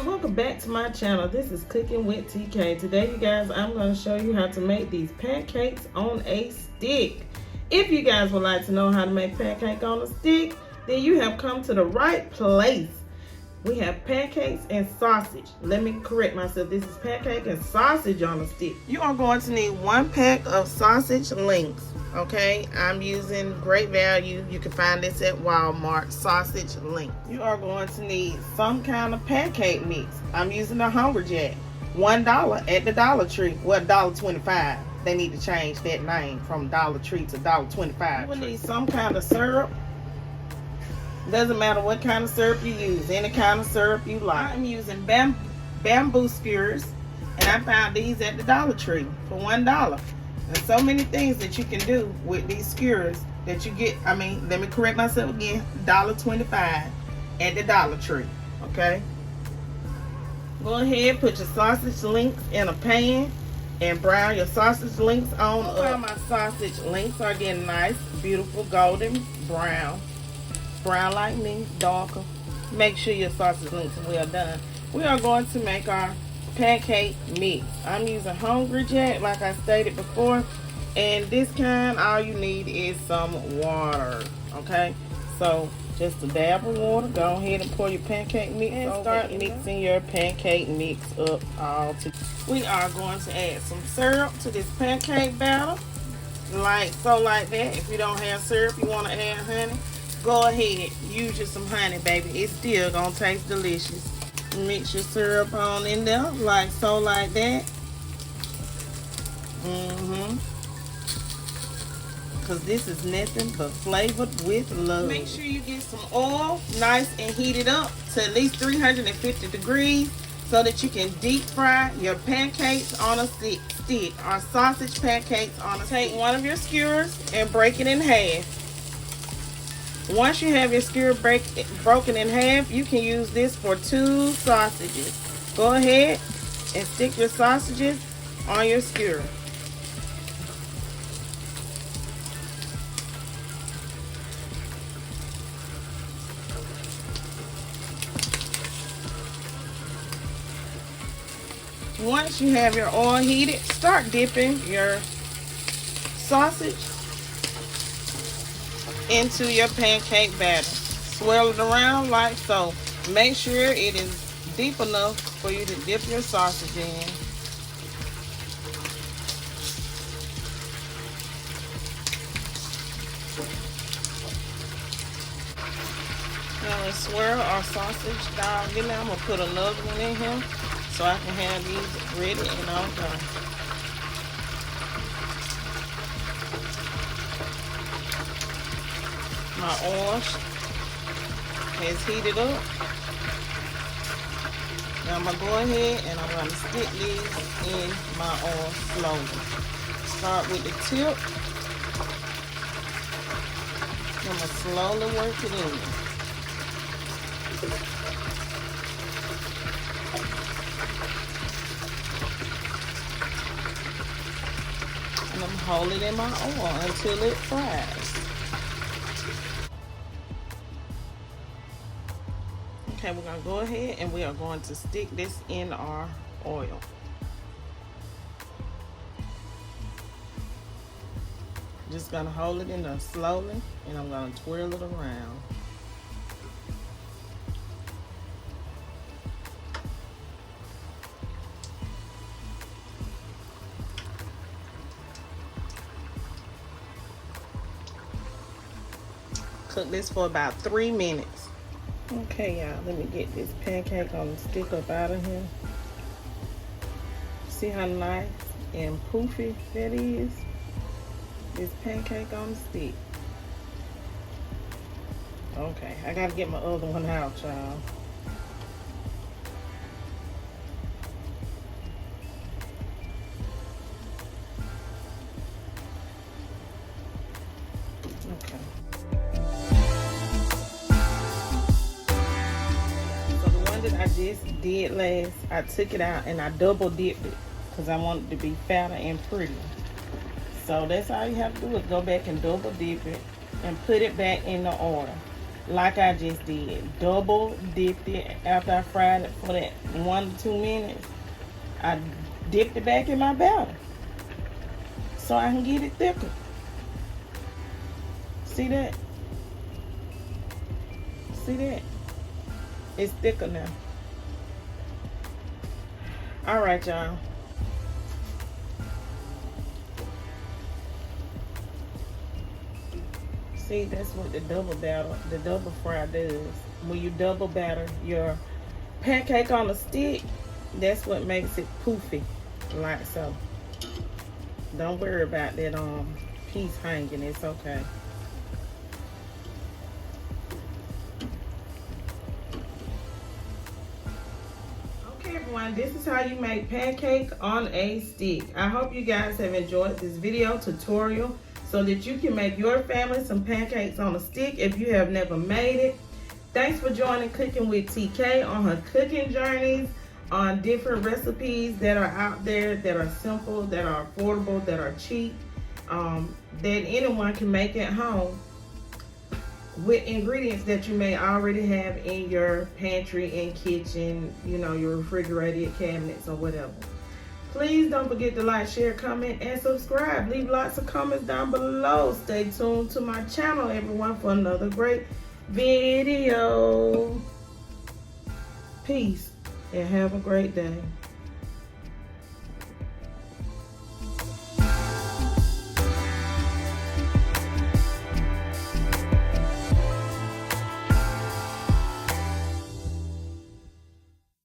y'all, welcome back to my channel. This is Cooking with TK. Today you guys, I'm going to show you how to make these pancakes on a stick. If you guys would like to know how to make pancake on a stick, then you have come to the right place. We have pancakes and sausage. Let me correct myself. This is pancake and sausage on a stick. You are going to need 1 pack of sausage links. Okay, I'm using Great Value. You can find this at Walmart, sausage link. You are going to need some kind of pancake mix. I'm using the Hungry Jack. $1 at the Dollar Tree. Well, $1.25. They need to change that name from Dollar Tree to $1.25. You will need some kind of syrup. Doesn't matter what kind of syrup you use, any kind of syrup you like. I'm using bamboo skewers, and I found these at the Dollar Tree for $1. There's so many things that you can do with these skewers that you get. I mean, let me correct myself again. $1.25 at the Dollar Tree. Okay. Go ahead, put your sausage links in a pan and brown your sausage links on up. My sausage links are getting nice, beautiful, golden brown. Brown like me, darker. Make sure your sausage links are well done. We are going to make our pancake mix. I'm using Hungry Jack like I stated before, and this kind all you need is some water. Okay, so just a dab of water. Go ahead and pour your pancake mix and start mixing your pancake mix up all together. We are going to add some syrup to this pancake batter, like that. If you don't have syrup, you want to add honey, go ahead, use you some honey, baby. It's still gonna taste delicious. Mix your syrup on in there, like that. Because this is nothing but flavored with love. Make sure you get some oil, nice and heated up to at least 350 degrees so that you can deep fry your pancakes on a stick. Or sausage pancakes on a stick. Take one of your skewers and break it in half. Once you have your skewer broken in half, you can use this for 2 sausages. Go ahead and stick your sausages on your skewer. Once you have your oil heated, start dipping your sausage into your pancake batter. Swirl it around like so. Make sure it is deep enough for you to dip your sausage in. Now let's swirl our sausage down. I'm gonna put another one in here so I can have these ready and all done. My oil has heated up. Now I'm going to go ahead and I'm going to stick these in my oil slowly. Start with the tip. I'm going to slowly work it in. And I'm holding it in my oil until it fries. Okay, we're going to go ahead and we are going to stick this in our oil. Just going to hold it in there slowly and I'm going to twirl it around. Cook this for about 3 minutes. Okay, y'all, let me get this pancake on the stick up out of here. See how nice and poofy that is? This pancake on the stick. Okay, I gotta get my other one out, y'all. Okay. That I just did last, I took it out and I double dipped it because I want it to be fatter and pretty. So that's all you have to do is go back and double dip it and put it back in the oil. like I just did. Double dipped it after I fried it for that 1 to 2 minutes. I dipped it back in my batter so I can get it thicker. See that? See that? It's thicker now. Alright, y'all. See, that's what the double fry does. When you double batter your pancake on a stick, that's what makes it poofy, like so. Don't worry about that piece hanging, it's okay. Okay everyone, this is how you make pancake on a stick. I hope you guys have enjoyed this video tutorial so that you can make your family some pancakes on a stick if you have never made it. Thanks for joining Cooking with TK on her cooking journeys, on different recipes that are out there, that are simple, that are affordable, that are cheap, that anyone can make at home with ingredients that you may already have in your pantry and kitchen, you know, your refrigerated cabinets or whatever. Please don't forget to like, share, comment, and subscribe. Leave lots of comments down below. Stay tuned to my channel, everyone, for another great video. Peace and have a great day.